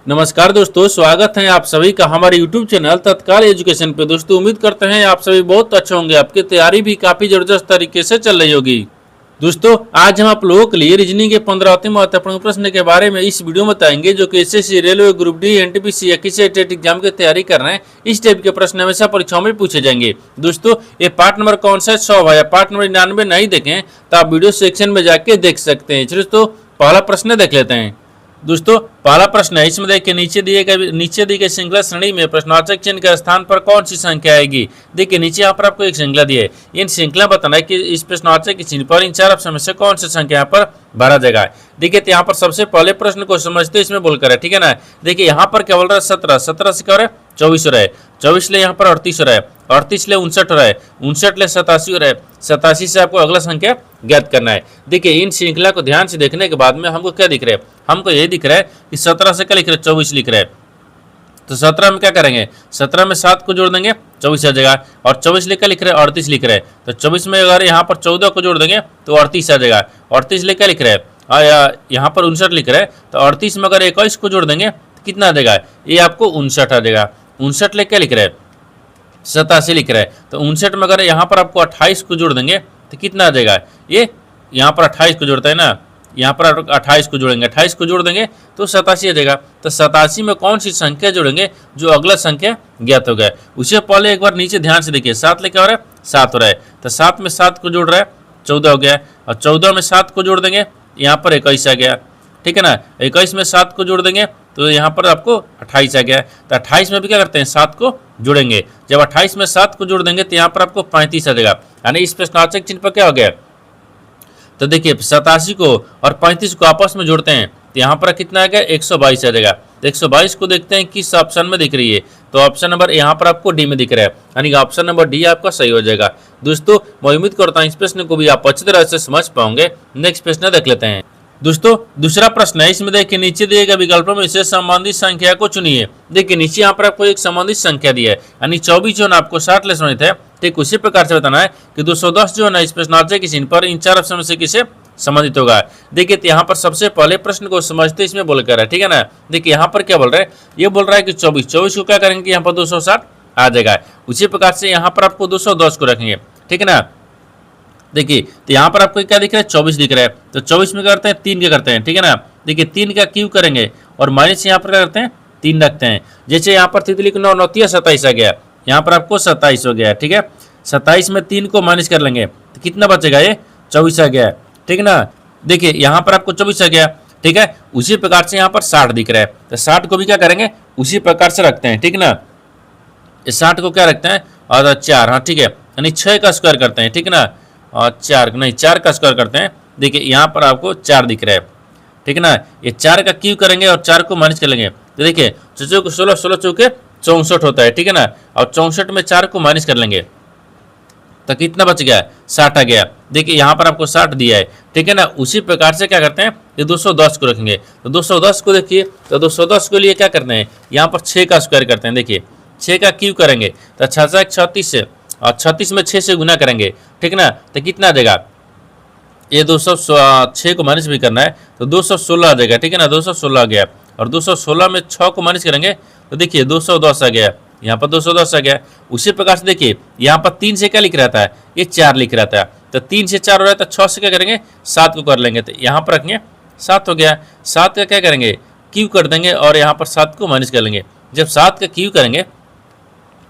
नमस्कार दोस्तों, स्वागत है आप सभी का हमारे YouTube चैनल तत्काल एजुकेशन पे। दोस्तों उम्मीद करते हैं आप सभी बहुत अच्छे होंगे, आपकी तैयारी भी काफी जबरदस्त तरीके से चल रही होगी। दोस्तों आज हम आप लोगों के लिए रीजनिंग के 15 अति महत्वपूर्ण प्रश्न के बारे में इस वीडियो में बताएंगे, जो कि SSC, railway, group D, NTPC या किसी टेट एग्जाम की तैयारी कर रहे हैं। इस टाइप के प्रश्न हमेशा परीक्षाओं में पूछे जाएंगे। दोस्तों ये पार्ट नंबर कौन सा 100 है या पार्ट नंबर 99 नहीं देखें तो आप वीडियो सेक्शन में जाके देख सकते हैं। चलिए दोस्तों पहला प्रश्न देख लेते हैं। दोस्तों पहला प्रश्न है, इसमें देखिए नीचे दी गई श्रृंखला श्रेणी में प्रश्नवाचक चिन्ह के स्थान पर कौन सी संख्या आएगी। देखिए नीचे यहाँ पर आपको एक श्रृंखला दी है, इन श्रृंखला बताना है कि इस प्रश्नवाचक के चिन्ह पर इन चार ऑप्शन में से कौन सी संख्या यहाँ पर भरा जाएगा। देखिए तो यहाँ पर सबसे पहले प्रश्न को समझते इसमें बोलकर है, ठीक है ना। देखिए यहाँ पर क्या बोल रहा है 17 से क्या हो रहा है 24 हो रहा है, 24 ले यहाँ पर 38 हो रहा है, 38 ले 59 हो रहा है, 59 ले 87 हो रहा है, 87 से आपको अगला संख्या ज्ञात करना है। देखिए इन श्रृंखला को ध्यान से देखने के बाद में हमको क्या दिख रहा है, हमको ये दिख रहा है कि 17 से क्या लिख रहे हैं 24 लिख रहे हैं। तो 17 में क्या करेंगे, 17 में 7 को जोड़ देंगे 24 आ जाएगा, और 24 ले क्या लिख रहे हैं 38 लिख रहे हैं। तो 24 में अगर यहाँ पर 14 को जोड़ देंगे तो 38 आ जाएगा, 38 ले क्या लिख रहे हैं यहाँ पर 59 लिख रहे हैं। तो 38 में अगर 21 को जोड़ देंगे तो कितना आ जाएगा, ये आपको 59 आ जाएगा। 59 ले क्या लिख रहे हैं 87 लिख रहे हैं। तो 59 में अगर यहाँ पर आपको 28 को जोड़ देंगे तो कितना आ जाएगा, ये यहाँ पर 28 को जोड़ता है ना, यहाँ पर 28 को जोड़ेंगे, 28 को जोड़ देंगे तो 87 आ जाएगा। तो 87 में कौन सी संख्या जोड़ेंगे जो अगला संख्या ज्ञात हो गया। उससे पहले एक बार नीचे ध्यान से देखिए, 7 लेके हो रहा है 7 हो रहा है, तो 7 में 7 को जोड़ रहा है 14 हो गया, और 14 में 7 को जोड़ देंगे यहाँ पर 21 आ गया, ठीक है ना। 21 में 7 को जोड़ देंगे तो यहाँ पर आपको 28 आ गया। तो 28 में भी क्या करते हैं 7 को जोड़ेंगे, जब 28 में 7 को जोड़ देंगे तो यहाँ पर आपको 35 आ जाएगा। यानी इस प्रश्नवाचक चिन्ह पर क्या हो गया, तो देखिए 87 को और 35 को आपस में जोड़ते हैं तो यहाँ पर कितना आ गया 122 आ जाएगा। तो 122 को देखते हैं किस ऑप्शन में दिख रही है, तो ऑप्शन नंबर यहाँ पर आपको डी में दिख रहा है, यानी ऑप्शन नंबर डी आपका सही हो जाएगा। दोस्तों मैं उम्मीद करता हूँ इस प्रश्न को भी आप अच्छी तरह से समझ पाओगे। नेक्स्ट प्रश्न देख लेते हैं। दोस्तों दूसरा प्रश्न है, इसमें देखिए नीचे दिए गए विकल्पों में से संबंधित संख्या को चुनिए। देखिए नीचे यहाँ पर आपको एक संबंधित संख्या दी है, यानी 24 जो है आपको 60 ले संबंधित है। ठीक उसी प्रकार से बताना है कि 210 जो है ना इस प्रश्नावली के चिन्ह पर इन चार ऑप्शन में से किसे संबंधित होगा। देखिए तो यहाँ पर सबसे पहले प्रश्न को समझते इसमें बोल कर है, ठीक है ना। देखिए यहाँ पर क्या बोल रहा है, ये बोल रहा है कि 24 को क्या करेंगे यहाँ पर 260 आ जाएगा। उसी प्रकार से यहाँ पर आपको 210 को रखेंगे, ठीक है ना। देखिए तो यहाँ पर आपको क्या दिख रहा है 24 दिख रहा है, तो 24 में करते हैं 3 के करते हैं, ठीक है ना। देखिए 3 का क्यों करेंगे और माइनस यहाँ पर करते हैं 3 रखते हैं। जैसे यहाँ पर तितली को 9 9 27 आ गया, यहाँ पर आपको 27 हो गया, ठीक है। 27 में 3 को माइनस कर लेंगे तो कितना बचेगा, ये 24 आ गया, ठीक है ना। देखिए यहाँ पर आपको 24 आ गया, ठीक है। उसी प्रकार से यहाँ पर 60 दिख रहा है, तो 60 को भी क्या करेंगे उसी प्रकार से रखते हैं, ठीक है ना। 60 को क्या रखते हैं और 4, हाँ ठीक है, यानी 6 का स्क्वायर करते हैं, ठीक है ना। और 4 का स्क्वायर करते हैं। देखिए यहाँ पर आपको 4 दिख रहा है, ठीक है ना। ये 4 का क्यूब करेंगे और 4 को माइनस कर लेंगे तो देखिए 16 को 16 चौके 64 होता है, ठीक है ना। और 64 में 4 को माइनस कर लेंगे तो कितना बच गया 60 आ गया। देखिए यहाँ पर आपको 60 दिया है, ठीक है ना। उसी प्रकार से क्या करते हैं ये 210 को रखेंगे, तो 210 को देखिए, तो 210 के लिए क्या करते हैं यहाँ पर 6 का स्क्वायर करते हैं। देखिए 6 का क्यूब करेंगे तो 6 36 से, और 36 में 6 से गुना करेंगे, ठीक ना। तो कितना आ जाएगा, ये 206 को माइनस भी करना है तो 216 आ जाएगा, ठीक है ना। 216 आ गया, और 216 में 6 को माइनस करेंगे तो देखिए 210 आ गया, यहाँ पर 210 आ गया। उसी प्रकार से देखिए यहाँ पर 3 से क्या लिख रहा था, ये 4 लिख रहा था, तो 3 से 4 हो रहा है तो 6 से क्या करेंगे 7 को कर लेंगे, तो यहाँ पर रखेंगे 7 हो गया। 7 का क्या करेंगे क्यू कर देंगे और यहाँ पर 7 को माइनस कर लेंगे। जब 7 का क्यू करेंगे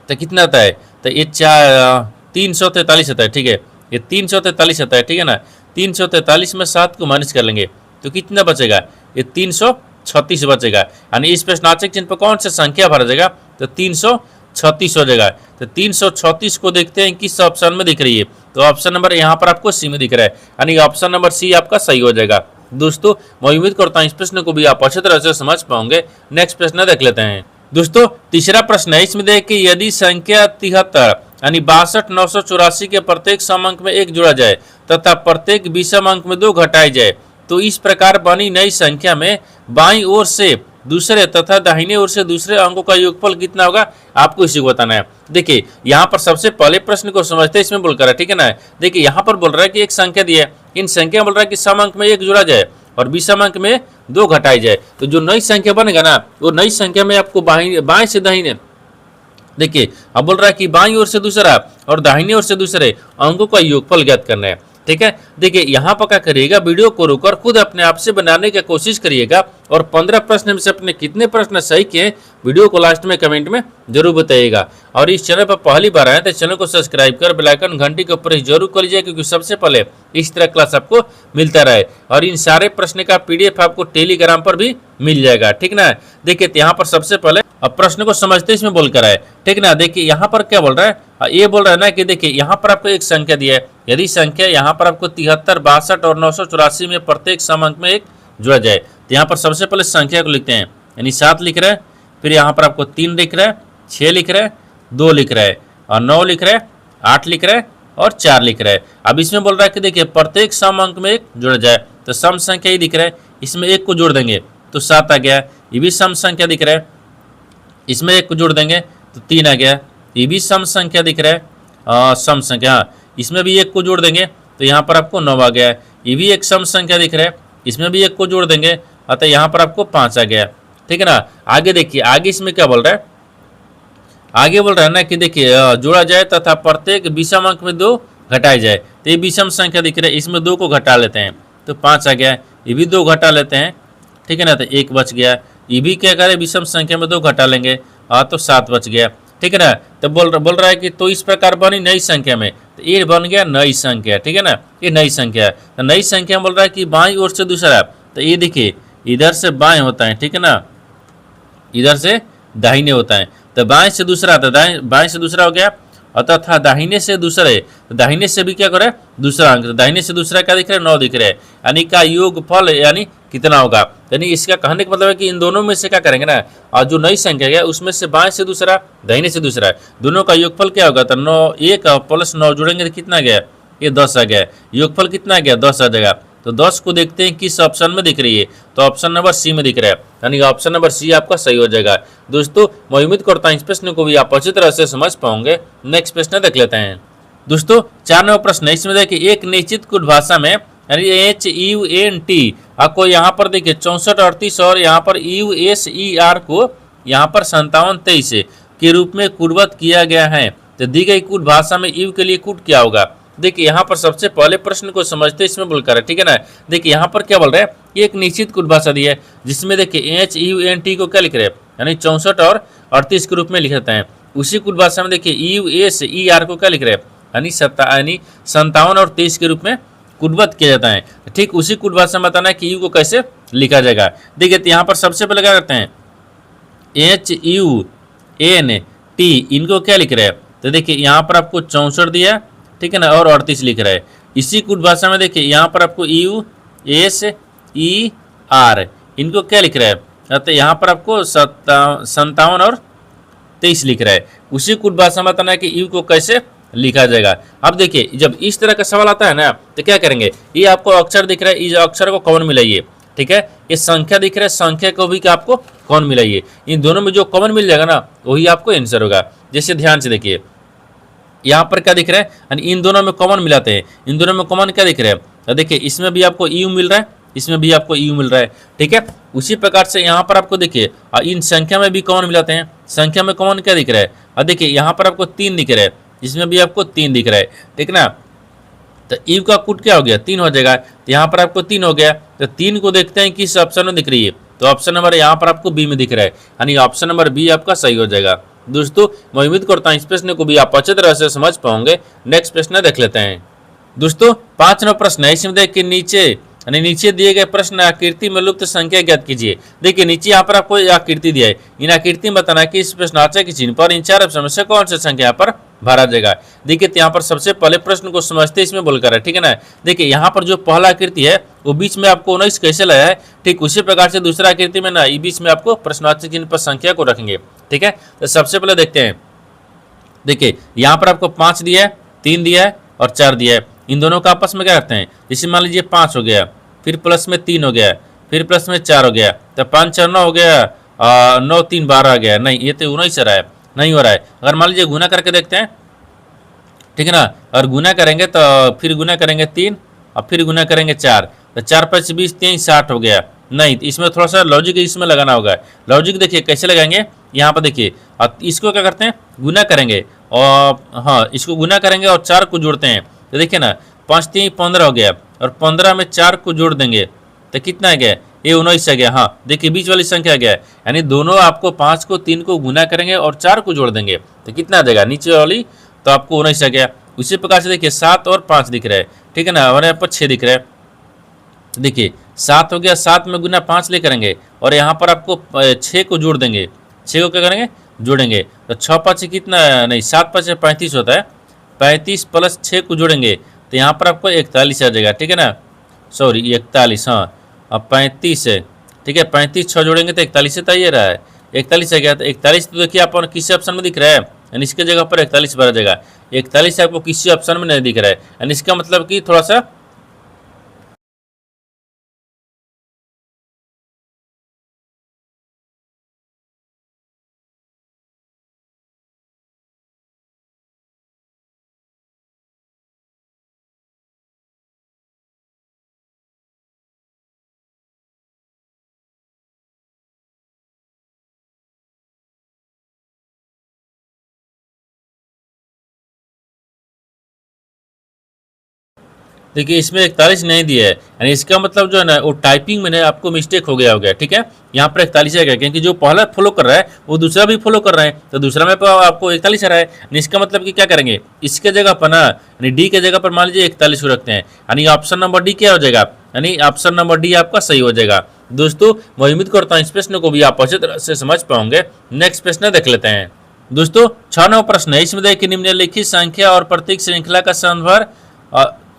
तो कितना आता है, तो ये 343 आता है, ठीक है। ये 343 आता है, ठीक है ना। 343 में 7 को माइनस कर लेंगे तो कितना बचेगा, ये 336 बचेगा। यानी इस प्रश्नावली चिन्ह पर कौन सा संख्या भरा जाएगा, तो 336 हो जाएगा। तो 336 को देखते हैं किस ऑप्शन में दिख रही है, तो ऑप्शन नंबर यहाँ पर आपको सी में दिख रहा है, यानी ऑप्शन नंबर सी आपका सही हो जाएगा। दोस्तों मैं उम्मीद करता हूँ इस प्रश्न को भी आप अच्छी तरह से समझ पाओगे। नेक्स्ट प्रश्न देख लेते हैं। दोस्तों तीसरा प्रश्न है, इसमें देख कि यदि संख्या 73 यानी 62 984 के प्रत्येक सम अंक में 1 जोड़ा जाए तथा प्रत्येक विषम अंक में 2 घटाए जाए तो इस प्रकार बनी नई संख्या में बाईं ओर से दूसरे तथा दाहिने ओर से दूसरे अंकों का योगफल कितना होगा, आपको इसी को बताना है। देखिए यहाँ पर सबसे पहले प्रश्न को समझते हैं इसमें बोलकर है, ठीक है ना। देखिए यहाँ पर बोल रहा है कि एक संख्या दी है, इन संख्या बोल रहा है कि सम अंक में 1 जोड़ा जाए और विषम अंक में 2 घटाई जाए, तो जो नई संख्या बनेगा ना वो नई संख्या में आपको बाएं से दाहिने, देखिए अब बोल रहा है कि बाईं ओर से दूसरा और दाहिनी ओर से दूसरे अंकों का योगफल ज्ञात करना है। ठीक है, देखिए यहाँ पर क्या करिएगा, वीडियो को रोककर खुद अपने आप से बनाने की कोशिश करिएगा और 15 प्रश्न में से अपने कितने प्रश्न सही किए वीडियो को लास्ट में कमेंट में जरूर बताइएगा। और इस चैनल पर पहली बार आए तो चैनल को सब्सक्राइब कर बेल आइकन घंटी के ऊपर जरूर कर लीजिए, क्योंकि सबसे पहले इस तरह क्लास आपको मिलता रहे। और इन सारे प्रश्न का PDF आपको टेलीग्राम पर भी मिल जाएगा। ठीक ना, देखिए यहाँ पर सबसे पहले अब प्रश्न को समझते इसमें बोलकर आए। ठीक ना, देखिए यहाँ पर क्या बोल रहा है, ये बोल रहा है ना कि देखिए यहाँ पर आपको एक संख्या दिया है, यदि संख्या यहाँ पर आपको 73, 62 और 984 में प्रत्येक सम अंक में एक जुड़ा जाए, तो यहाँ पर सबसे पहले संख्या को लिखते हैं, यानी 7 लिख रहा है, फिर यहाँ पर आपको 3 लिख रहा है, 6 लिख रहा है, 2 लिख रहा है और 9 लिख रहा है, 8 लिख रहा है और 4 लिख रहा है। अब इसमें बोल रहा है कि देखिए प्रत्येक सम अंक में एक जुड़ा जाए, तो सम संख्या ही दिख रहा है, इसमें एक को जोड़ देंगे तो 7 आ गया। ये भी सम संख्या दिख रहा है, इसमें एक को जोड़ देंगे तो 3 आ गया। ये भी सम संख्या दिख रहा है, सम संख्या, इसमें भी एक को जोड़ देंगे तो यहाँ पर आपको 9 आ गया। ये भी एक सम संख्या दिख रहा है, इसमें भी एक को जोड़ देंगे अतः यहाँ पर आपको 5 आ गया। ठीक है ना, आगे देखिए, आगे इसमें क्या बोल रहा है, आगे बोल रहा है ना कि देखिए जोड़ा जाए तथा प्रत्येक विषम अंक में 2 घटाए जाए, तो ये विषम संख्या दिख रहा है, इसमें 2 को घटा लेते हैं तो 5 आ गया। ये भी 2 घटा लेते हैं, ठीक है ना, तो 1 बच गया। ये भी क्या करें, विषम संख्या में 2 घटा लेंगे तो 7 बच गया। ठीक है ना, तो बोल रहा है कि तो इस प्रकार बनी नई संख्या में, तो ये बन गया नई संख्या। ठीक है ना, ये नई संख्या है। तो नई संख्या बोल रहा है कि बाईं ओर से दूसरा, तो ये देखिए इधर से बाएं होता है, ठीक है ना, इधर से दाहिने होता है, तो बाएं से दूसरा, तो बाएं से दूसरा हो गया, तथा दाहिने से दूसरे, तो दाहिने से भी क्या करे दूसरा अंक, तो दाहिने से दूसरा क्या दिख रहा है, 9 दिख रहा है, यानी का योगफल यानी कितना होगा। यानी इसका कहने का मतलब है कि इन दोनों में से क्या करेंगे ना, और जो नई संख्या है उसमें से बाएं से दूसरा दाहिने से दूसरा दोनों का योगफल क्या होगा, तो 9 1 प्लस 9 जुड़ेंगे तो कितना गया, ये 10 आ गया। योगफल कितना आ गया, 10 आ जाएगा। तो 10 को देखते हैं किस ऑप्शन में दिख रही है, तो ऑप्शन नंबर सी में दिख रहा है, यानी ऑप्शन नंबर सी आपका सही हो जाएगा। दोस्तों मैं उम्मीद करता हूँ इस प्रश्न को भी आप अच्छी तरह से समझ पाओगे। नेक्स्ट प्रश्न देख लेते हैं। दोस्तों 4 नंबर प्रश्न है, इसमें देखिए एक निश्चित कुट भाषा में यानी HUNT आपको यहाँ पर देखिए 64, 38 और यहाँ पर USER को यहाँ पर 57, 23 के रूप में कूटबद्ध किया गया है, तो दी गई कूट भाषा में यू के लिए कूट क्या होगा। देखिए यहाँ पर सबसे पहले प्रश्न को समझते इसमें बोलकर है, ठीक है ना। देखिए यहाँ पर क्या बोल रहे हैं, एक निश्चित कूट भाषा दी है जिसमें देखिए HUNT को क्या लिख रहे हैं, यानी 64 और 38 के रूप में लिखते हैं। उसी कूट भाषा में देखिए USER को क्या लिख रहे हैं, यानी 57 और 23 के रूप में कूटबद्ध किया जाता है। ठीक उसी कूट भाषा में बताना है कि यू को कैसे लिखा जाएगा। देखिए यहाँ पर सबसे पहले क्या करते हैं, HUNT इनको क्या लिख रहे हैं, तो देखिए यहाँ पर आपको 64 दिया, ठीक है ना, और 38 लिख रहा है। इसी कूट भाषा में देखिए यहाँ पर आपको USER इनको क्या लिख रहा है, तो यहाँ पर आपको 57 और 23 लिख रहा है। उसी कूट भाषा में बताना है कि यू को कैसे लिखा जाएगा। अब देखिए जब इस तरह का सवाल आता है ना, तो क्या करेंगे, ये आपको अक्षर दिख रहा है, इस अक्षर को कॉमन मिलाइए, ठीक है। ये संख्या दिख रहा है, संख्या को भी आपको कॉमन मिलाइए, इन दोनों में जो कॉमन मिल जाएगा ना वही आपको आंसर होगा। जैसे ध्यान से देखिए यहाँ पर क्या दिख रहा है, इन दोनों में कॉमन मिलाते हैं, इन दोनों में कॉमन क्या दिख रहा है, तो देखिए इसमें भी आपको यू मिल रहा है, इसमें भी आपको यू मिल रहा है, ठीक है। उसी प्रकार से यहाँ पर आपको देखिए इन संख्या में भी कॉमन मिलाते हैं, संख्या में कॉमन क्या दिख रहा है, और देखिए यहाँ पर आपको 3 दिख रहा है, इसमें भी आपको 3 दिख रहा है, ठीक ना। तो यू का कूट क्या हो गया, 3 हो जाएगा, तो यहाँ पर आपको 3 हो गया। तो 3 को देखते हैं किस ऑप्शन में दिख रही है, तो ऑप्शन नंबर यहाँ पर आपको बी में दिख रहा है, यानी ऑप्शन नंबर बी आपका सही हो जाएगा। दोस्तों मैं उम्मीद करता हूँ इस प्रश्न को भी आप अच्छे तरह से समझ पाओगे। नेक्स्ट प्रश्न देख लेते हैं। दोस्तों 5 नंबर प्रश्न है, इसमें देखिए नीचे दिए गए प्रश्न आकृति में लुप्त संख्या ज्ञात कीजिए। देखिए नीचे यहाँ पर आपको आकृति दिया है, इन आकृति में बताना है कि इस प्रश्नार्थ के चिन्ह पर इन 4 ऑप्शन में से कौन सी संख्या पर भरा जाएगा। देखिए यहाँ पर सबसे पहले प्रश्न को समझते इसमें बोलकर है, ठीक है ना। देखिए यहाँ पर जो पहला आकृति है वो बीच में आपको 19 कैसे लाया है, ठीक उसी प्रकार से दूसरा आकृति में ना बीच में आपको प्रश्नार्थ चिन्ह पर संख्या को रखेंगे, ठीक है। तो सबसे पहले देखते हैं, देखिए यहाँ पर आपको 5 दिया है, 3 दिया है और 4 दिया है, इन दोनों का आपस में क्या करते हैं, जैसे मान लीजिए 5 हो गया, फिर प्लस में 3 हो गया, फिर प्लस में 4 हो गया, तो 5 4 9 हो गया, 9 3 12 आ गया। नहीं ये तो 19 रहा है, नहीं हो रहा है। अगर मान लीजिए गुना करके देखते हैं, ठीक है ना, और गुना करेंगे तो फिर गुना करेंगे 3 और फिर गुना करेंगे 4, तो 4 5 20 3 60 हो गया। नहीं, इसमें थोड़ा सा लॉजिक इसमें लगाना होगा। लॉजिक देखिए कैसे लगाएंगे, यहाँ पर देखिए, और इसको क्या करते हैं, गुना करेंगे, और हाँ इसको गुना करेंगे और 4 को जोड़ते हैं, तो देखिए ना 5 3 15 हो गया, और 15 में 4 को जोड़ देंगे तो कितना आ गया, ये 19 आ गया। हाँ देखिए बीच वाली संख्या आ गया, यानी दोनों आपको 5 को 3 को गुना करेंगे और 4 को जोड़ देंगे तो कितना आ जाएगा नीचे वाली, तो आपको 19 आ गया। उसी प्रकार से देखिए 7 और 5 दिख रहा है, ठीक है ना, हमारे यहाँ पर 6 दिख रहा है। देखिए 7 हो गया, 7 में गुना 5 ले करेंगे और यहाँ पर आपको 6 को जोड़ देंगे, 6 को क्या करेंगे, जोड़ेंगे, तो 6 5 कितना, नहीं 7 5 35 होता है, 35 प्लस 6 को जोड़ेंगे तो यहाँ पर आपको 41 आ जाएगा, ठीक है ना, सॉरी 41, हाँ अब 35 है, ठीक है, 35 6 जोड़ेंगे तो 41 तो ये रहा है, 41 आ गया। तो 41 तो देखिए आप किस ऑप्शन में दिख रहा है, यानी इसके जगह पर 41 भरा जाएगा, 41 आपको किसी ऑप्शन में नहीं दिख रहा है, यानी इसका मतलब कि थोड़ा सा देखिए इसमें 41 नहीं दिया है, यानी इसका मतलब जो है ना वो टाइपिंग में ना आपको मिस्टेक हो गया, ठीक है, यहाँ पर 41 आ गया क्योंकि जो पहला फॉलो कर रहा है वो दूसरा भी फॉलो कर रहा है, तो दूसरा में आपको 41 आ रहा है, यानी इसका मतलब कि क्या करेंगे, इसके जगह पर ना यानी डी के जगह पर मान लीजिए 41 को रखते हैं, यानी ऑप्शन नंबर डी क्या हो जाएगा, यानी ऑप्शन नंबर डी आपका सही हो जाएगा। दोस्तों मैं उम्मीद करता हूँ इस प्रश्न को भी आप अच्छी तरह से समझ पाओगे। नेक्स्ट प्रश्न देख लेते हैं। दोस्तों 6 नंबर प्रश्न है, इसमें देखिए निम्नलिखित संख्या और प्रतीक श्रृंखला का संभर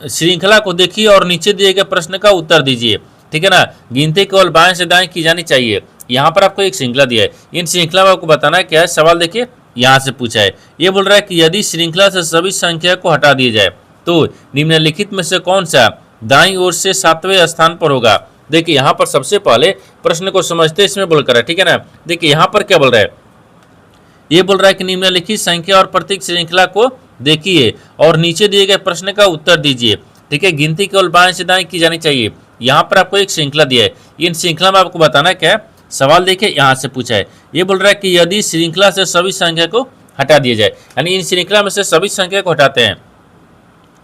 श्रृंखला को देखिए और नीचे दिए गए प्रश्न का उत्तर दीजिए, ठीक है ना। गिनती केवल बाएं से दाएं की जानी चाहिए। यहाँ पर आपको एक श्रृंखला दिया है, इन श्रृंखला में आपको बताना है क्या है। सवाल देखिए यहाँ से पूछा है, ये बोल रहा है कि यदि श्रृंखला से सभी संख्या को हटा दिया जाए तो निम्नलिखित में से कौन सा दाईं ओर से 7वें स्थान पर होगा। देखिए यहाँ पर सबसे पहले प्रश्न को समझते इसमें बोलकर है, ठीक है ना। देखिए यहाँ पर क्या बोल रहा है, ये बोल रहा है कि निम्नलिखित संख्या और प्रतीक श्रृंखला को देखिए और नीचे दिए गए प्रश्न का उत्तर दीजिए, ठीक है। गिनती केवल बाएं से दाएं की जानी चाहिए। यहाँ पर आपको एक श्रृंखला दिया है, इन श्रृंखला में आपको बताना क्या है। सवाल देखिए यहाँ से पूछा है, ये बोल रहा है कि यदि श्रृंखला से सभी संख्या को हटा दिया जाए, यानी इन श्रृंखला में से सभी संख्या को हटाते हैं,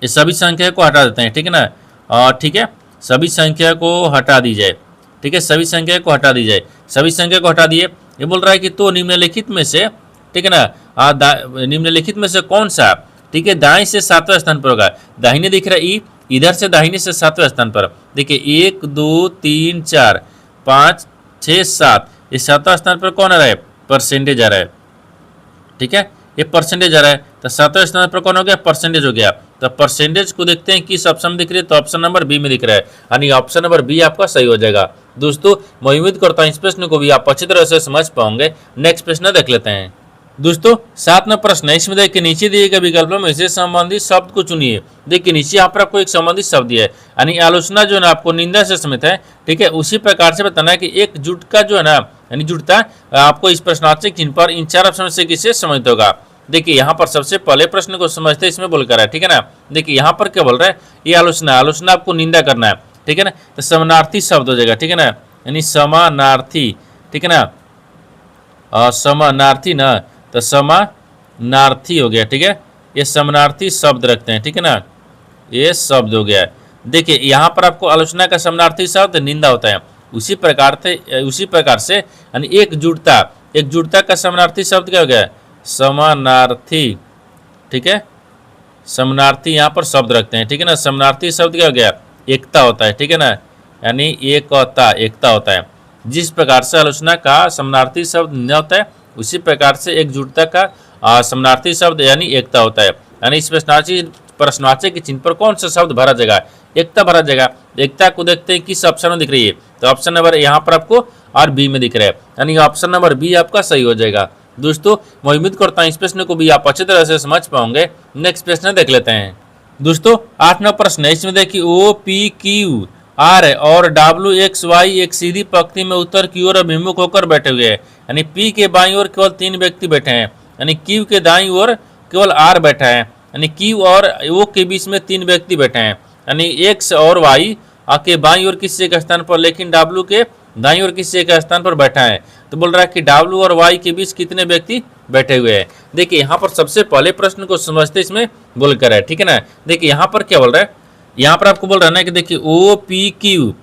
इस सभी संख्या को हटा देते हैं, ठीक है ना। ठीक है, सभी संख्या को हटा दी जाए, ठीक है, सभी संख्या को हटा दी जाए, सभी संख्या को हटा दिए। ये बोल रहा है कि तो निम्नलिखित में से, ठीक है ना, निम्नलिखित में से कौन सा, ठीक है, दाएं से 7वें स्थान पर होगा। दाहिने दिख रहा है ई, इधर से दाहिने से 7वें स्थान पर देखिए 1 2 3 4 5 6 7, इस 7वें स्थान पर कौन आ रहा है, परसेंटेज आ रहा है, ठीक है, ये परसेंटेज आ रहा है। तो 7वें स्थान पर कौन हो गया, परसेंटेज हो गया। तो परसेंटेज को देखते हैं किस ऑप्शन में दिख रही है, तो ऑप्शन नंबर बी में दिख रहा है, यानी ऑप्शन नंबर बी आपका सही हो जाएगा। दोस्तों मैं उम्मीद करता हूँ इस प्रश्न को भी आप अच्छी तरह से समझ पाओगे। नेक्स्ट प्रश्न देख लेते हैं। दोस्तों 7 नंबर प्रश्न है, इसमें देखिए नीचे दिए गए विकल्पों में से संबंधित शब्द को चुनिए। देखिए नीचे यहाँ पर आपको एक संबंधित शब्द दिया है, यानी आलोचना जो है ना आपको निंदा से समित है, ठीक है। उसी प्रकार से बताना है कि एकजुट का जो है ना, यानी जुटता आपको इस प्रश्नार्थक चिन्ह पर इन 4 ऑप्शन से किसे समित होगा। देखिए यहाँ पर सबसे पहले प्रश्न को समझते इसमें बोलकर है, ठीक है ना। देखिए यहाँ पर क्या बोल रहा है, ये आलोचना, आलोचना आपको निंदा करना है, ठीक है ना। तो समानार्थी शब्द हो जाएगा, ठीक है ना, यानी समानार्थी, ठीक है ना, समानार्थी ना, तो समानार्थी हो गया, ठीक है। ये समानार्थी शब्द रखते हैं, ठीक है ना, ये शब्द हो गया। देखिए यहाँ पर आपको आलोचना का समानार्थी शब्द निंदा होता है, उसी प्रकार से यानी एकजुटता, एकजुटता का समानार्थी शब्द क्या हो गया, समानार्थी, ठीक है। समानार्थी यहाँ पर शब्द रखते हैं, ठीक है ना। समानार्थी शब्द क्या हो गया, एकता होता है, ठीक है ना, यानी एकता, एकता होता है। जिस प्रकार से आलोचना का समानार्थी शब्द निंदा होता है, उसी प्रकार से एकजुटता का समानार्थी शब्द यानी एकता होता है। यानी इस प्रश्नवाचक के चिन्ह पर कौन सा शब्द भरा जाएगा, एकता भरा जाएगा। एकता को देखते हैं किस ऑप्शन में दिख रही है, तो ऑप्शन नंबर यहाँ पर आपको और बी में दिख रहा है, यानी ऑप्शन नंबर बी आपका सही हो जाएगा। दोस्तों मैं उम्मीद करता हूँ इस प्रश्न को भी आप अच्छी तरह से समझ पाओगे। नेक्स्ट प्रश्न देख लेते हैं। दोस्तों 8 नंबर प्रश्न है, इसमें देखिए ओ पी क्यू आर और डब्ल्यू एक्स वाई एक सीधी पंक्ति में उत्तर की ओर अभिमुख होकर बैठे हुए हैं, यानी पी के बाईं ओर केवल 3 व्यक्ति बैठे हैं, यानी क्यू के दाईं ओर केवल आर बैठा है, यानी क्यू और ओ के बीच में 3 व्यक्ति बैठे हैं, यानी एक्स और वाई के बाईं ओर किसी एक स्थान पर, लेकिन W के दाईं ओर किसी एक स्थान पर बैठा है। तो बोल रहा है कि W और Y के बीच कितने व्यक्ति बैठे हुए हैं। देखिए यहाँ पर सबसे पहले प्रश्न को समझते इसमें बोल कर है, ठीक है ना। देखिए यहाँ पर क्या बोल रहा है, यहाँ पर आपको बोल रहा है ना कि देखिए OPQRW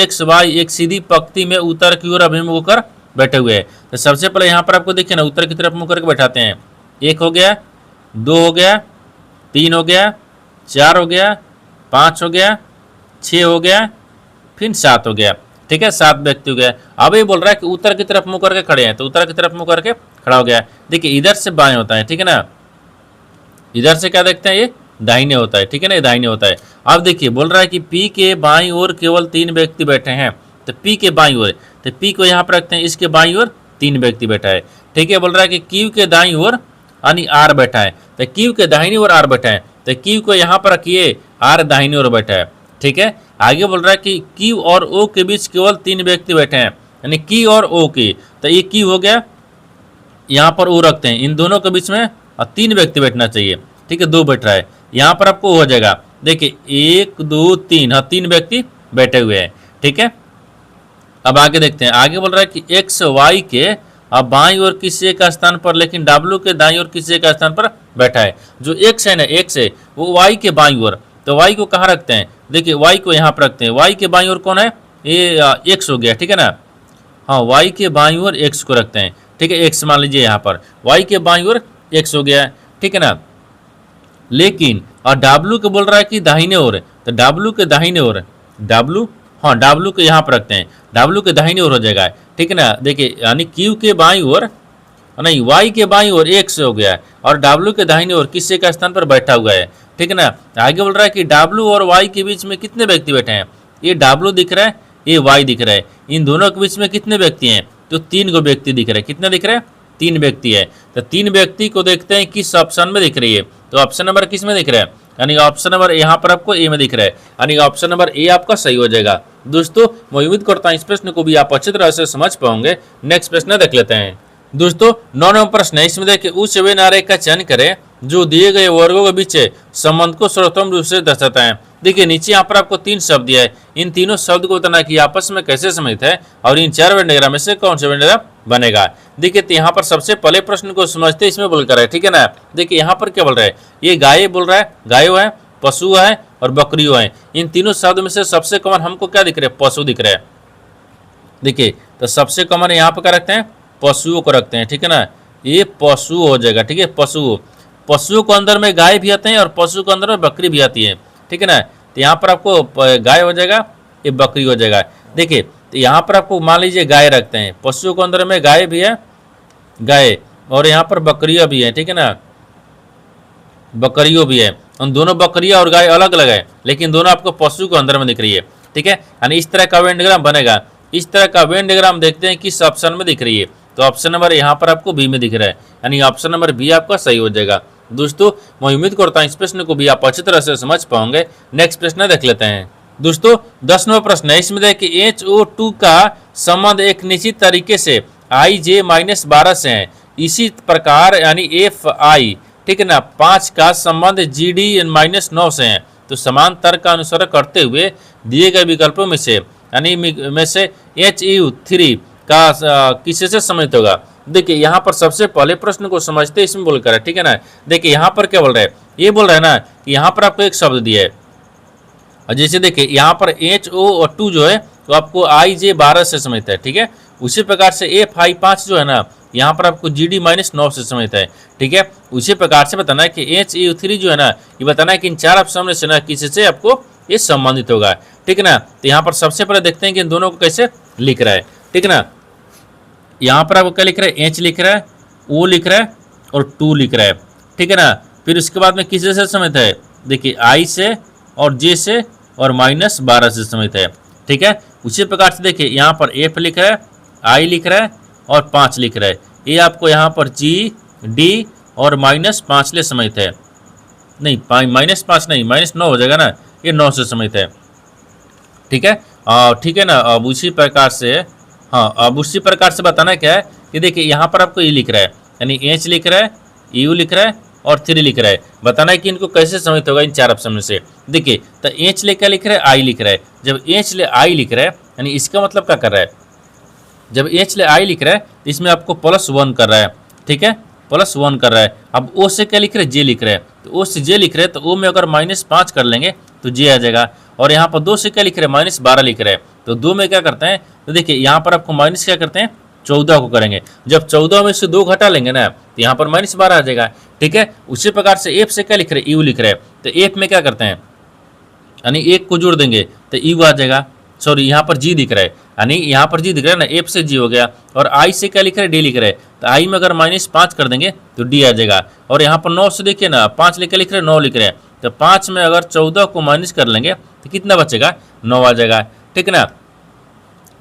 XY एक सीधी पंक्ति में उत्तर की ओर अभिमुख होकर बैठे हुए हैं। तो सबसे पहले यहाँ पर आपको देखिए ना उत्तर की तरफ मुख करके बैठाते हैं। 1 हो गया, 2 हो गया, 3 हो गया, 4 हो गया, 5 हो गया, 6 हो गया, फिर 7 हो गया, ठीक है। 7 व्यक्ति हो गया। अब ये बोल रहा है कि उत्तर की तरफ मुंह करके खड़े हैं, तो उत्तर की तरफ मुंह करके खड़ा हो गया। देखिए इधर से बाएं होता है, ठीक है ना, इधर से क्या देखते हैं ये दाहिने होता है, ठीक है ना, ये दाहिने होता है। अब देखिए बोल रहा है कि P के बाईं ओर केवल 3 व्यक्ति बैठे हैं। तो P के बाईं ओर, तो P को यहाँ पर रखते हैं, इसके बाईं ओर 3 व्यक्ति बैठा है, ठीक है। बोल रहा है कि Q के दाईं ओर यानी R बैठा है, तो Q के दाहिनी ओर R बैठा है, तो Q को यहाँ पर रखिए, R दाहिनी ओर बैठा है, ठीक है। आगे बोल रहा है कि Q और O के बीच केवल 3 व्यक्ति बैठे हैं, यानी Q और O के, तो ये Q हो गया, यहाँ पर O रखते हैं, इन दोनों के बीच में 3 व्यक्ति बैठना चाहिए, ठीक है। 2 बैठ रहा है, यहाँ पर आपको हो जाएगा। देखिए 1 2 3, हाँ 3 व्यक्ति बैठे हुए हैं, ठीक है। अब आगे देखते हैं, आगे बोल रहा है कि एक्स वाई के अब बाईं ओर किसी एक स्थान पर, लेकिन W के दाईं ओर किसी एक स्थान पर बैठा है। जो X है ना, X है वो Y के बाईं ओर, तो Y को कहाँ रखते हैं, देखिए Y को यहाँ पर रखते हैं। Y के बाईं ओर कौन है, ये X हो गया, ठीक है ना। हाँ Y के बाईं ओर X को रखते हैं, ठीक है। X मान लीजिए यहाँ पर Y के बाईं ओर X हो गया, ठीक है ना। लेकिन और W को बोल रहा है कि दाहिने ओर, तो W के दाहिने ओर, W, हाँ W को यहाँ पर रखते हैं, W के दाहिने ओर हो जाएगा, ठीक है ना। देखिए यानी Q के बाईं ओर नहीं, Y के बाईं ओर X हो गया और W के दाहिने ओर किसी का स्थान पर बैठा हुआ है, ठीक है ना। आगे बोल रहा है कि W और Y के बीच में कितने व्यक्ति बैठे हैं, ये W दिख रहा है, ये Y दिख रहा है, इन दोनों के बीच में कितने व्यक्ति हैं, तो 3 गो व्यक्ति दिख रहे हैं। कितने दिख रहे हैं, 3 व्यक्ति है। तो 3 व्यक्ति को देखते हैं किस ऑप्शन में दिख रही है, तो ऑप्शन नंबर किस में दिख रहा है, यानी ऑप्शन नंबर यहाँ पर आपको ए में दिख रहा है, यानी ऑप्शन नंबर ए आपका सही हो जाएगा। दोस्तों मैं उम्मीद करता हूँ इस प्रश्न को भी आप अच्छी तरह से समझ पाओगे। नेक्स्ट प्रश्न देख लेते हैं। दोस्तों 9 नंबर प्रश्न है, इसमें देखिए उस वे आरेख का चयन करें जो दिए गए वर्गों के बीच संबंध को सर्वोत्तम रूप से दर्शाता है। देखिए नीचे यहाँ पर आपको 3 शब्द दिया है, इन तीनों शब्द को बताना कि आपस में कैसे संबंधित है और इन 4 वेन डायग्राम में से कौन सा वेन डायग्राम बनेगा। देखिए तो यहाँ पर सबसे पहले प्रश्न को समझते इसमें बोलकर है, ठीक है ना। देखिए यहाँ पर क्या बोल रहा है, ये गाय बोल रहा है, गायो है, पशु है और बकरियों है। इन तीनों शब्द में से सबसे कॉमन हमको क्या दिख रहा है, पशु दिख रहा है। देखिए तो सबसे कॉमन यहाँ पर क्या रखते हैं, पशुओं को रखते हैं, ठीक है ना। ये पशु हो जाएगा, ठीक है। पशुओं को अंदर में गाय भी आते हैं और पशु के अंदर में बकरी भी आती है, ठीक है ना। तो यहाँ पर आपको गाय हो जाएगा, ये बकरी हो जाएगा। देखिए तो यहाँ पर आपको मान लीजिए गाय रखते हैं, पशुओं के अंदर में गाय भी है, गाय, और यहाँ पर बकरियाँ भी है, ठीक है ना, बकरियों भी है। उन दोनों बकरियाँ और गाय अलग अलग है, लेकिन दोनों आपको पशु के अंदर में दिख रही है, ठीक है। यानी इस तरह का वेन डायग्राम बनेगा। इस तरह का वेन डायग्राम देखते हैं किस ऑप्शन में दिख रही है, तो ऑप्शन नंबर यहाँ पर आपको बी में दिख रहा है, यानी ऑप्शन नंबर बी आपका सही हो जाएगा। दोस्तों मैं उम्मीद करता हूँ इस प्रश्न को भी आप अच्छी तरह से समझ पाओगे। नेक्स्ट प्रश्न देख लेते हैं। दोस्तों 10 नंबर प्रश्न है, इसमें देखिए HO2 का संबंध एक निश्चित तरीके से IJ-12 से है। इसी प्रकार यानी FI, ठीक है ना, 5 का संबंध GD-9 से है। तो समान तर्क का अनुसरण करते हुए दिए गए विकल्पों में से यानी में से HEU3 का किसी से संबंधित होगा। देखिए यहाँ पर सबसे पहले प्रश्न को समझते इसमें बोलकर है, ठीक है ना। देखिए यहाँ पर क्या बोल रहा है, ये बोल रहा है ना कि यहाँ पर आपको एक शब्द दिया है, और जैसे देखिए यहाँ पर HO2 जो है तो आपको IJ-12 से संबंधित है, ठीक है। उसी प्रकार से FI5 जो है ना, यहाँ पर आपको GD-9 से संबंधित है, ठीक है। उसी प्रकार से बताना है कि HEU3 जो है ना, ये बताना है कि इन 4 ऑप्शन से ना किसी से आपको ये संबंधित होगा, ठीक है ना। तो यहाँ पर सबसे पहले देखते हैं कि इन दोनों को कैसे लिख रहा है, ठीक है ना। यहाँ पर आपको क्या लिख रहा है, H लिख रहा है, O लिख रहा है और 2 लिख रहा है, ठीक है ना। फिर उसके बाद में किसी से संबंधित है, देखिए I से और J से और -12 से संबंधित है, ठीक है। उसी प्रकार से देखिए यहाँ पर F लिख रहा है, I लिख रहा है और 5 लिख रहा है। ये आपको यहाँ पर G, D और -5 ले संबंधित है, नहीं -5 नहीं, -9 हो जाएगा ना, ये 9 से संबंधित है, ठीक है। ठीक है ना। अब उसी प्रकार से अब उसी प्रकार से बताना क्या है कि देखिए यहाँ पर आपको ये लिख रहा है, यानी H लिख रहा है, U लिख रहा है और 3 लिख रहा है। बताना है कि इनको कैसे समाहित होगा इन 4 ऑप्शन में से। देखिए तो एच ले क्या लिख रहा है, आई लिख रहा है। जब एच ले आई लिख रहा है यानी इसका मतलब क्या कर रहा है, जब एच ले आई लिख रहा है तो इसमें आपको +1 कर रहा है, ठीक है, +1 कर रहा है। अब ओ से क्या लिख रहा है, जे लिख रहा है, तो ओ से जे लिख रहे हैं तो ओ में अगर -5 कर लेंगे तो जे आ जाएगा। और यहाँ पर 2 से क्या लिख रहे हैं, -12 लिख रहे हैं, तो 2 में क्या करते हैं, तो देखिए यहाँ पर आपको माइनस क्या करते हैं, 14 को करेंगे। जब 14 में से 2 घटा लेंगे ना तो यहाँ पर -12 आ जाएगा, ठीक है। उसी प्रकार से एफ से क्या लिख रहे हैं, यू लिख रहे हैं, तो एफ में क्या करते हैं यानी 1 को जोड़ देंगे तो यू आ जाएगा। सॉरी यहाँ पर जी दिख रहा है, यानी यहाँ पर जी दिख रहा है ना, एफ से जी हो गया। और आई से क्या लिख रहे हैं, डी लिख रहे हैं, तो आई में अगर -5 कर देंगे तो डी आ जाएगा। और यहाँ पर 9 से देखिए ना, 5 लेकर लिख रहे हैं, 9 लिख रहे हैं, तो 5 में अगर 14 को माइनस कर लेंगे तो कितना बचेगा, 9 आ जाएगा, ठीक है ना।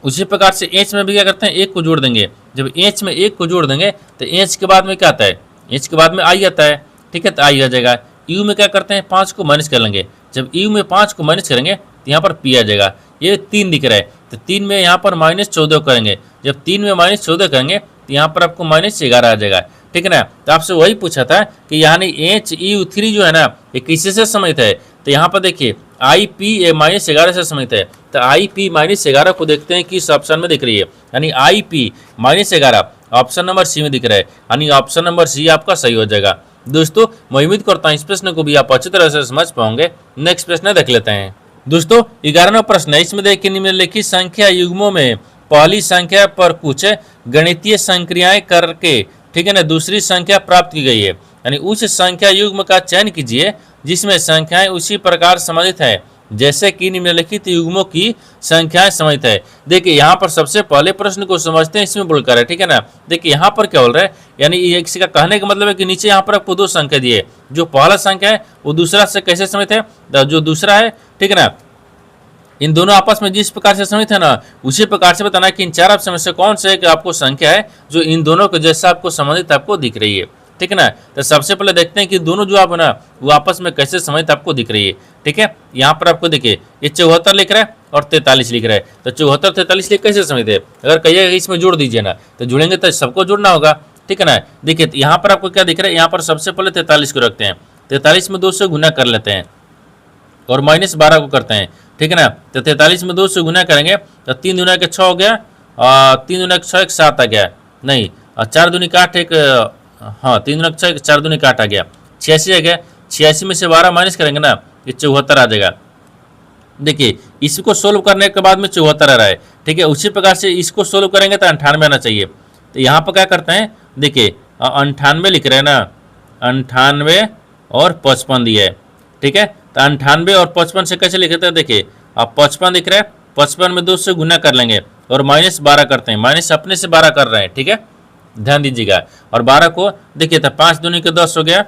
उसी प्रकार से एच में भी क्या करते हैं, 1 को जोड़ देंगे। जब एच में 1 को जोड़ देंगे तो एच के बाद में क्या आता है, एच के बाद में आई आता है, ठीक है, तो आई आ जाएगा। यू में क्या करते हैं, 5 को माइनस कर लेंगे। जब यू में 5 को माइनस करेंगे तो यहाँ पर पी आ जाएगा। ये 3 दिख रहा है, तो 3 में यहाँ पर -14 करेंगे। जब 3 में -14 करेंगे तो यहाँ पर आपको -11 आ जाएगा, ठीक है ना। तो आपसे वही पूछा था कि यानी HEU3 जो है ना ये किससे से समाहित है, तो यहाँ पर देखिए IP -11 से समाहित है। तो IP -11 को देखते हैं किस ऑप्शन में दिख रही है, यानी IP -11 ऑप्शन नंबर सी में दिख रहा है, यानी ऑप्शन नंबर सी आपका सही हो जाएगा। दोस्तों मैं उम्मीद करता हूँ इस प्रश्न को भी आप अच्छी तरह से समझ पाओगे। नेक्स्ट प्रश्न देख लेते हैं। दोस्तों 11वां प्रश्न है, इसमें देखिए निम्नलिखित संख्या युग्मों में पहली संख्या पर कुछ गणितीय संक्रियाएं करके, ठीक है ना, दूसरी संख्या प्राप्त की गई है। यानी उस संख्या युग्म का चयन कीजिए जिसमें संख्याएं उसी प्रकार संबंधित है जैसे कि निम्नलिखित युग्मों की संख्याएं संबंधित है। देखिए यहाँ पर सबसे पहले प्रश्न को समझते हैं, इसमें बोलकर है, ठीक है ना। देखिए यहाँ पर क्या बोल रहा है, यानी इसी का कहने का मतलब है कि नीचे यहाँ पर आपको 2 संख्या दिए, जो पहला संख्या है वो दूसरा से कैसे संबंधित है, जो दूसरा है, ठीक है ना, इन दोनों आपस में जिस प्रकार से संबंधित है ना उसी प्रकार से बताना है कि इन 4 ऑप्शन में से कौन से एक आपको संख्या है जो इन दोनों के जैसा आपको संबंधित आपको दिख रही है, ठीक है ना। तो सबसे पहले देखते हैं कि दोनों जो आप है ना वो आपस में कैसे संबंधित आपको दिख रही है, ठीक है। यहाँ पर आपको देखिए ये 74 लिख रहा है और 43 लिख रहा है, तो 74 43 लिख कैसे संबंधित है, अगर कहिएगा इसमें जोड़ दीजिए ना तो जुड़ेंगे तो सबको जोड़ना होगा, ठीक है ना। देखिए यहाँ पर आपको क्या दिख रहा है, यहाँ पर सबसे पहले 43 को रखते हैं, 43 में 2 से गुना कर लेते हैं और -12 को करते हैं, ठीक है ना। तो 43 में 2 से गुना करेंगे तो 3 दूना के 6 हो गया, 3 दूना के 6 एक 7 आ गया, नहीं 4 दूनी का 8 एक, हाँ 3 दूना के 6 4 दूनी का 8 आ गया, 86 आ गया। 86 में से 12 माइनस करेंगे ना ये 74 आ जाएगा। देखिए इसको सोल्व करने के बाद में 74 आ रहा है, ठीक है। उसी प्रकार से इसको सोल्व करेंगे तो 98 आना चाहिए। तो यहाँ पर क्या करते हैं, देखिए 98 लिख रहे हैं ना, 98 और 55 दिया है, ठीक है। तो 98 और 55 से कैसे लिखते हैं, देखिए अब 55 दिख रहा है, 55 में 2 से गुना कर लेंगे और -12 करते हैं, माइनस अपने से 12 कर रहे हैं, ठीक है, ध्यान दीजिएगा। और 12 को देखिए तो 5 दूनी के 10 हो गया,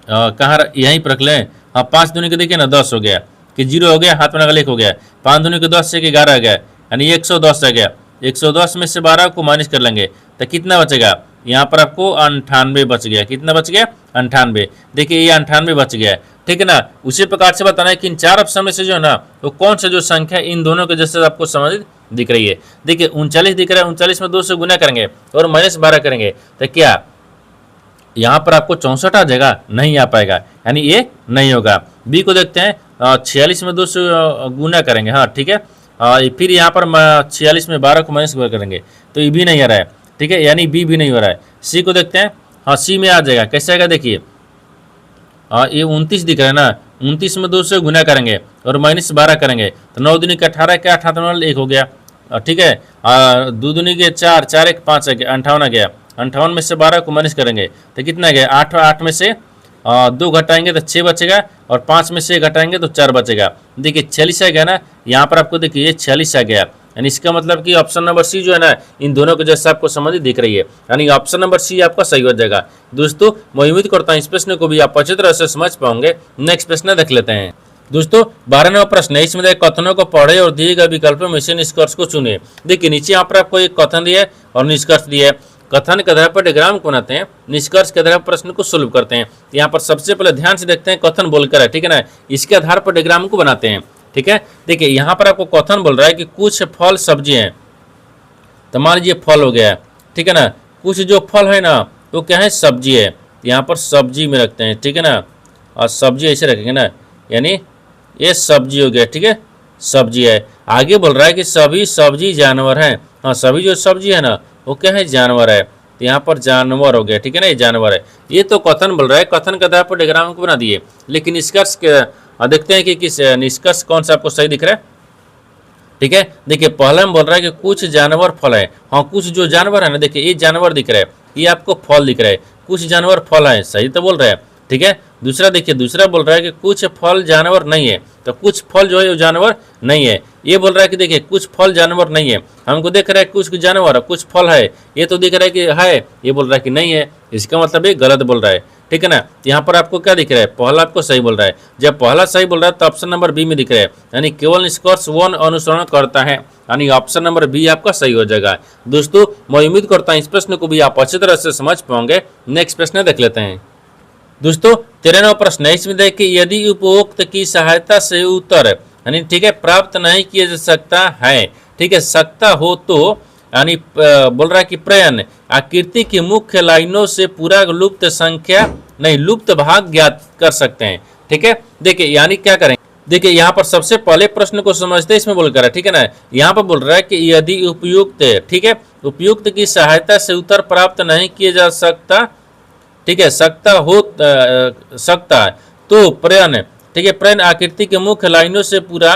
कहाँ यहीं पर रख लें, हाँ 5 दूनी के देखिए ना 10 हो गया कि 0 हो गया, हाथ में लगा 1 हो गया, 5 दूनी के 10 से 11 आ गया, यानी 110 आ गया। 110 में से 12 को माइनस कर लेंगे तो कितना बचेगा, यहाँ पर आपको 98 बच गया। कितना बच गया, 98। देखिए ये 98 बच गया, ठीक है ना। उसी प्रकार से बताना है कि इन 4 ऑप्शन में से जो है ना वो कौन सा जो संख्या इन दोनों के जैसे आपको संबंधित दिख रही है। देखिए 39 दिख रहा है, 39 में 2 से गुना करेंगे और -12 करेंगे तो क्या यहाँ पर आपको 64 आ जाएगा, नहीं आ पाएगा, यानी ये नहीं होगा। बी को देखते हैं, 46 में 2 से गुना करेंगे, हाँ ठीक है, फिर यहाँ पर 46 में 12 को माइनस करेंगे तो ये भी नहीं आ रहा है, ठीक है, यानी बी भी नहीं हो रहा है। सी को देखते हैं, हाँ सी में आ जाएगा, कैसे आएगा देखिए, ये 29 दिख रहा है ना, 29 में 2 से गुना करेंगे और -12 करेंगे तो 9 दूनी के 18 के 58 1 हो गया, ठीक है, 2 दूनी के 4 4 1 5 आ गया, 58 आ गया। 58 में से 12 को माइनस करेंगे तो कितना गया, 8 8 में से 2 घटाएंगे तो 6 बचेगा और 5 में से घटाएंगे तो 4 बचेगा। देखिए 46 आ गया ना, यहाँ पर आपको देखिए ये 46 आ गया, यानी इसका मतलब कि ऑप्शन नंबर सी जो है ना इन दोनों के जैसा आपको संबंधित दिख रही है, यानी ऑप्शन नंबर सी आपका सही हो जाएगा। दोस्तों मैं उम्मीद करता हूँ इस प्रश्न को भी आप अच्छी तरह से समझ पाओगे। नेक्स्ट प्रश्न देख लेते हैं। दोस्तों 12वां प्रश्न है, इसमें कथनों को पढ़े और दिए गए विकल्पों में से निष्कर्ष को चुने। देखिए नीचे यहाँ पर आपको एक कथन दिया है और निष्कर्ष दिया है। कथन के आधार पर डायग्राम को बनाते हैं, निष्कर्ष के आधार पर प्रश्न को सोल्व करते हैं। यहाँ पर सबसे पहले ध्यान से देखते हैं कथन बोलकर है, ठीक है ना, इसके आधार पर डायग्राम को बनाते हैं, ठीक है। देखिए यहाँ पर आपको कथन बोल रहा है कि कुछ फल सब्जी हैं, तो मान लीजिए फल हो गया है, ठीक है ना, कुछ जो फल है ना वो क्या है, सब्जी है। यहाँ पर सब्जी में रखते हैं, ठीक है ना, और सब्जी ऐसे रखेंगे ना, यानी ये सब्जी हो गया, ठीक है, सब्जी है। आगे बोल रहा है कि सभी सब्जी जानवर हैं। हाँ, सभी जो सब्जी है ना वो क्या है, जानवर है। तो यहाँ पर जानवर हो गया, ठीक है ना, ये जानवर है। ये तो कथन बोल रहा है, कथन के आधार पर डायग्राम को बना दिए, लेकिन निष्कर्ष देखते हैं कि किस निष्कर्ष कौन सा आपको सही दिख रहा है। ठीक है, देखिए पहला में बोल रहा है कि कुछ जानवर फल है। हाँ, कुछ जो जानवर है ना, देखिए ये जानवर दिख रहा है, ये आपको फल दिख रहा है, कुछ जानवर फल है, सही तो बोल रहे हैं, ठीक है। दूसरा देखिए, दूसरा बोल रहा है कि कुछ फल जानवर नहीं है, तो कुछ फल जो है वो जानवर नहीं है। ये बोल रहा है कि देखिए कुछ फल जानवर नहीं है, हमको देख रहा है कुछ जानवर है, कुछ फल है, ये तो दिख रहा है कि है, ये बोल रहा है कि नहीं है, इसका मतलब ये गलत बोल रहा है, ठीक है ना। यहाँ पर आपको क्या दिख रहा है, पहला आपको सही बोल रहा है। जब पहला सही बोल रहा है तो ऑप्शन नंबर बी में दिख रहा है, यानी केवल निष्कर्ष वन अनुसरण करता है, यानी ऑप्शन नंबर बी आपका सही हो जाएगा। दोस्तों मैं उम्मीद करता हूँ इस प्रश्न को भी आप अच्छी तरह से समझ पाओगे। नेक्स्ट प्रश्न देख लेते हैं। दोस्तों 13वां प्रश्न है, इसमें देखिए यदि उपरोक्त की सहायता से उत्तर यानी ठीक है प्राप्त नहीं किया जा सकता है, ठीक है, सकता हो तो यानी बोल रहा है कि प्रयन आकृति की मुख्य लाइनों से पूरा लुप्त संख्या नहीं लुप्त भाग ज्ञात कर सकते हैं, ठीक है। देखिए यानी क्या करेंगे, देखिए यहाँ पर सबसे पहले प्रश्न को समझते हैं, इसमें बोल कर, ठीक है ना। यहाँ पर बोल रहा है कि यदि उपयुक्त, ठीक है, उपयुक्त की सहायता से उत्तर प्राप्त नहीं किया जा सकता, ठीक है, सकता है तो प्रयन, ठीक है, प्रयन आकृति के मुख्य लाइनों से पूरा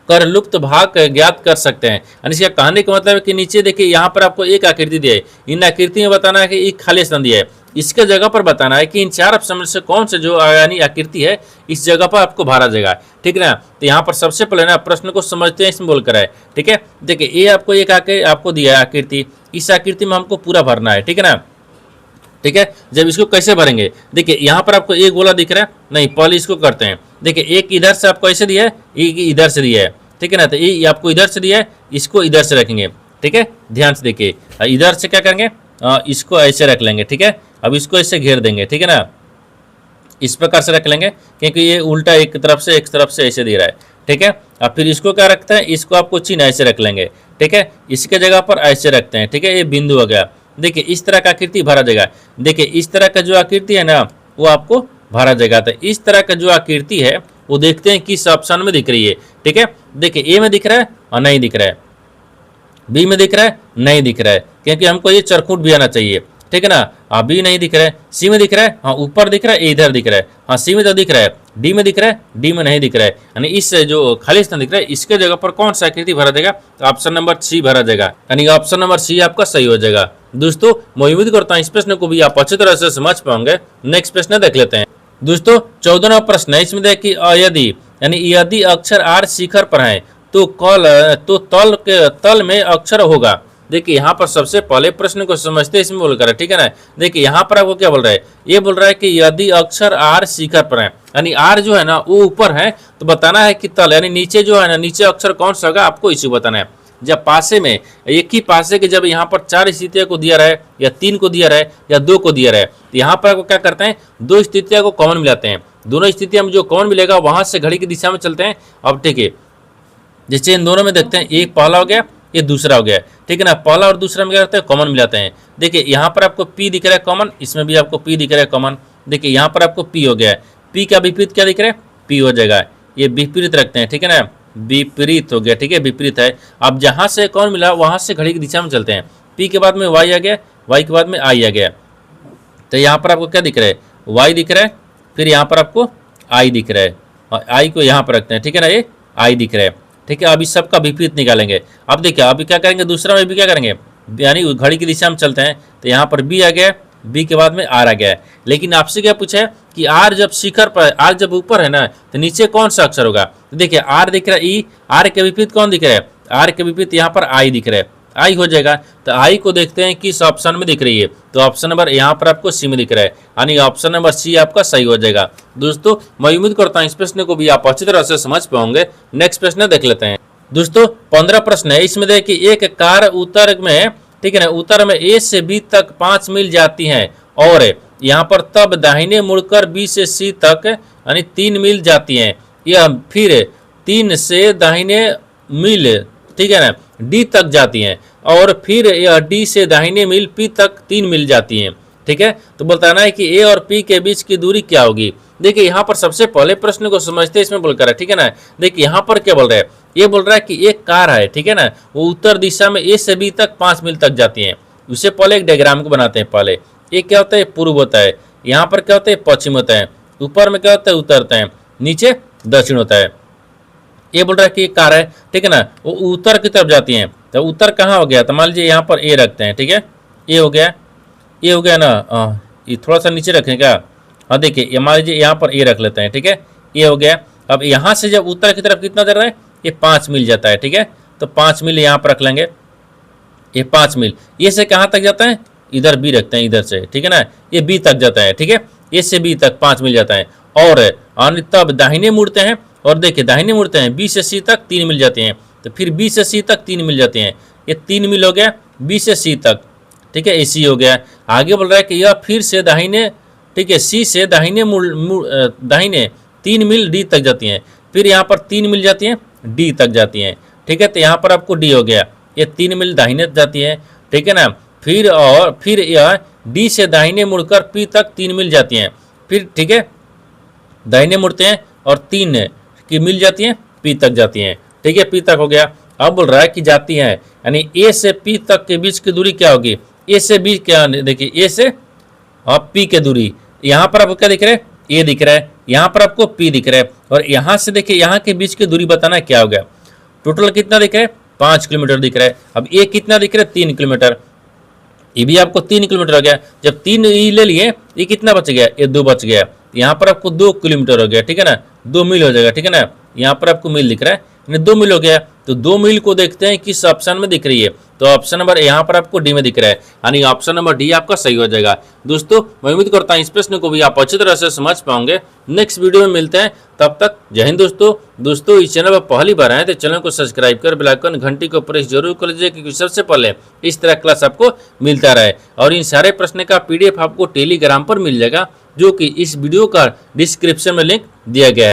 कर लुप्त भाग ज्ञात कर सकते हैं। यानी इसका कहने का मतलब है कि नीचे देखिए यहाँ पर आपको एक आकृति दी है, इन आकृति में बताना है कि एक खाली स्थान दिया है, इसके जगह पर बताना है कि इन चार ऑप्शन में से कौन से जो यानी आकृति है इस जगह पर आपको भरा जाएगा, ठीक है ना। तो यहाँ पर सबसे पहले ना प्रश्न को समझते हैं, इसमें बोलकर है, ठीक है। देखिए ये आपको एक आपको दिया है आकृति, इस आकृति में हमको पूरा भरना है, ठीक है ना, ठीक है। जब इसको कैसे भरेंगे, देखिए यहाँ पर आपको एक गोला दिख रहा है, नहीं पहले इसको करते हैं। देखिए एक इधर से आपको ऐसे दिया है, एक इधर से दिया है, ठीक है ना, तो ये आपको इधर से दिया है, इसको इधर से रखेंगे, ठीक है, ध्यान से देखिए। इधर से क्या करेंगे, इसको ऐसे रख लेंगे, ठीक है। अब इसको ऐसे घेर देंगे, ठीक है ना, इस प्रकार से रख लेंगे क्योंकि ये उल्टा एक तरफ से ऐसे दे रहा है, ठीक है। अब फिर इसको क्या रखते हैं, इसको आपको चिन्ह ऐसे रख लेंगे, ठीक है, इसके जगह पर ऐसे रखते हैं, ठीक है, ये बिंदु हो गया। देखिए इस तरह का आकृति भरा जाएगा, देखिए इस तरह का जो आकृति है ना वो आपको भरा जाएगा। तो इस तरह का जो आकृति है वो देखते हैं किस ऑप्शन में दिख रही है, ठीक है। देखिए ए में दिख रहा है और नहीं दिख रहा है, बी में दिख रहा है नहीं दिख रहा है, क्योंकि हमको ये चरखूट भी आना चाहिए, ठीक है ना। बी नहीं दिख रहा है, सी में दिख रहा है, हाँ ऊपर दिख रहा है, इधर दिख रहा है, हाँ सी में तो दिख रहा है, डी में दिख रहा है, डी में नहीं दिख रहा है, यानी इस जो खाली स्थान दिख रहा है इसके जगह पर कौन सा आकृति भरा जाएगा, तो ऑप्शन नंबर सी भरा जाएगा, यानी ऑप्शन नंबर सी आपका सही हो जाएगा। दोस्तों मैं उम्मीद करता हूँ इस प्रश्न को भी आप अच्छी तरह से समझ पाओगे। नेक्स्ट प्रश्न देख लेते हैं। दोस्तों 14वां प्रश्न है, इसमें देखिए यदि यानी यदि अक्षर आर शिखर पर है तो तल में अक्षर होगा। देखिए यहाँ पर सबसे पहले प्रश्न को समझते इसमें बोल कर, ठीक है ना। देखिए यहाँ पर आपको क्या बोल रहा है, ये बोल रहा है कि यदि अक्षर आर शिखर पर है, यानी आर जो है ना वो ऊपर है, तो बताना है कि तल यानी नीचे जो है ना नीचे अक्षर कौन सा होगा आपको इसी बताना है। जब पासे में एक ही पासे के जब यहाँ पर 4 स्थितियों को दिया रहा है या 3 को दिया रहा है या 2 को दिया रहा है, तो यहाँ पर आपको क्या करते हैं, 2 स्थितियों को कॉमन मिलाते हैं, दोनों स्थितियों में जो कॉमन मिलेगा वहां से घड़ी की दिशा में चलते हैं। अब ठीक है, जैसे इन दोनों में देखते हैं, एक पहला हो गया ये दूसरा हो गया, ठीक है ना, पहला और दूसरा में क्या करते हैं कॉमन मिलाते हैं। देखिए यहाँ पर आपको पी दिख रहा है कॉमन, इसमें भी आपको पी दिख रहा है कॉमन। देखिए यहाँ पर आपको पी हो गया है, पी का विपरीत क्या दिख रहा है, पी हो जाएगा, ये विपरीत रखते हैं, ठीक है ना, विपरीत हो गया, ठीक है, विपरीत है। अब जहां से कौन मिला वहां से घड़ी की दिशा में चलते हैं, पी के बाद में वाई आ गया, वाई के बाद में आई आ गया, तो यहाँ पर आपको क्या दिख रहा है, वाई दिख रहा है, फिर यहाँ पर आपको आई दिख रहा है, और आई को यहाँ पर रखते हैं, ठीक है ना, ये आई दिख रहा है, ठीक है। अभी सबका विपरीत निकालेंगे। अब देखिए अभी क्या करेंगे, दूसरा में भी क्या करेंगे, यानी घड़ी की दिशा में चलते हैं, तो यहाँ पर बी आ गया, बी के बाद में आर आ गया है। लेकिन आपसे क्या पूछा है कि आर जब शिखर पर, आर जब ऊपर है ना तो नीचे कौन सा अक्षर होगा। तो देखिए आर दिख रहा है ई, आर के विपरीत कौन दिख रहा है, आर के विपरीत यहाँ पर आई दिख रहा है, आई हो जाएगा। तो आई को देखते हैं किस ऑप्शन में दिख रही है, तो ऑप्शन नंबर यहाँ पर आपको सी में दिख रहा है, यानी ऑप्शन नंबर सी आपका सही हो जाएगा। दोस्तों मैं उम्मीद करता हूँ इस प्रश्न को भी आप अच्छी तरह से समझ पाओगे। नेक्स्ट प्रश्न देख लेते हैं। दोस्तों 15 प्रश्न है, इसमें देखिए एक कार उत्तर में, ठीक है ना, उत्तर में ए से बी तक 5 मील जाती है और यहाँ पर तब दाहिने मुड़कर बी से सी तक यानी 3 मील जाती हैं, यह फिर 3 से दाहिने मील, ठीक है ना, डी तक जाती हैं और फिर यह डी से दाहिने मील पी तक 3 मील जाती हैं। ठीक है। तो बोलता है ना कि ए और पी के बीच की दूरी क्या होगी। देखिए यहाँ पर सबसे पहले प्रश्न को समझते इसमें बोलकर है, ठीक है ना। देखिए यहाँ पर क्या बोल रहा है, ये बोल रहा है कि एक कार है, ठीक है ना, वो उत्तर दिशा में ए से बी तक 5 मील तक जाती है। उससे पहले एक डायग्राम को बनाते हैं। पहले ये क्या होता है, पूर्व होता है, यहाँ पर क्या होता है, पश्चिम होता है, ऊपर में क्या होता है, उत्तर होता है, नीचे दक्षिण होता है। ये बोल रहा है कि एक कार है, ठीक है ना, वो उत्तर की तरफ जाती है। तो उत्तर कहाँ हो गया, तो मान लीजिए यहाँ पर ए रखते हैं, ठीक है, ये हो गया, ये हो गया ना, ये थोड़ा सा नीचे रखें क्या, हाँ देखिए ये मान लीजिए यहाँ पर ए रख लेते हैं, ठीक है, ये हो गया। अब यहाँ से जब उत्तर की तरफ कितना दर है, ये 5 मील जाता है, ठीक है, तो 5 मील यहाँ पर रख लेंगे, ये 5 मील। ये से कहाँ तक जाता है, इधर बी रखते हैं, इधर से, ठीक है ना, ये बी तक जाता है, ठीक है, ए से बी तक 5 मील जाता है। और तब दाहिने मुड़ते हैं, और देखिए दाहिने मुड़ते हैं, बी से सी तक 3 मील जाते हैं, तो फिर बी से सी तक 3 मील जाते हैं, ये 3 मील हो गया बी से सी तक, ठीक है, ए सी हो गया। आगे बोल रहा है कि यह फिर से दाहिने, ठीक है, सी से दाहिने दाहिने 3 मील डी तक जाती हैं, फिर यहाँ पर 3 मील जाती हैं डी तक जाती हैं, ठीक है, तो यहाँ पर आपको डी हो गया, ये 3 मील दाहिने जाती है, ठीक है ना। फिर यह डी से दाहिने मुड़कर पी तक 3 मील जाती हैं, फिर ठीक है, दाहिने मुड़ते हैं और 3 की मिल जाती हैं, पी तक जाती हैं, ठीक है, पी तक हो गया। अब बोल रहा है कि जाती हैं, यानी ए से पी तक के बीच की दूरी क्या होगी, ए से बी क्या, देखिए ए से और पी की दूरी, यहाँ पर आपको क्या दिख रहा है, ए दिख रहा है, यहाँ पर आपको पी दिख रहा है, और यहाँ से देखिए यहाँ के बीच की दूरी बताना क्या हो गया। टोटल कितना दिख रहा है, 5 किलोमीटर दिख रहा है। अब ए कितना दिख रहा है, 3 किलोमीटर, ये भी आपको 3 किलोमीटर हो गया। जब 3 ले लिए, ये कितना बच गया, ये 2 बच गया, यहाँ पर आपको 2 किलोमीटर हो गया, ठीक है ना, 2 मील हो जाएगा, ठीक है ना, यहाँ पर आपको मील दिख रहा है, यानी 2 मील हो गया। तो 2 मील को देखते हैं किस ऑप्शन में दिख रही है, तो ऑप्शन नंबर यहाँ पर आपको डी में दिख रहा है, यानी ऑप्शन नंबर डी आपका सही हो जाएगा। दोस्तों मैं उम्मीद करता हूँ इस प्रश्न को भी आप अच्छी तरह से समझ पाओगे। नेक्स्ट वीडियो में मिलते हैं, तब तक जय हिंद। दोस्तों इस चैनल पर पहली बार आए तो चैनल को सब्सक्राइब कर बेल आइकन घंटी को प्रेस जरूर कर लीजिए, क्योंकि सबसे पहले इस तरह क्लास आपको मिलता रहे। और इन सारे प्रश्न का PDF आपको टेलीग्राम पर मिल जाएगा, जो कि इस वीडियो का डिस्क्रिप्शन में लिंक दिया गया है।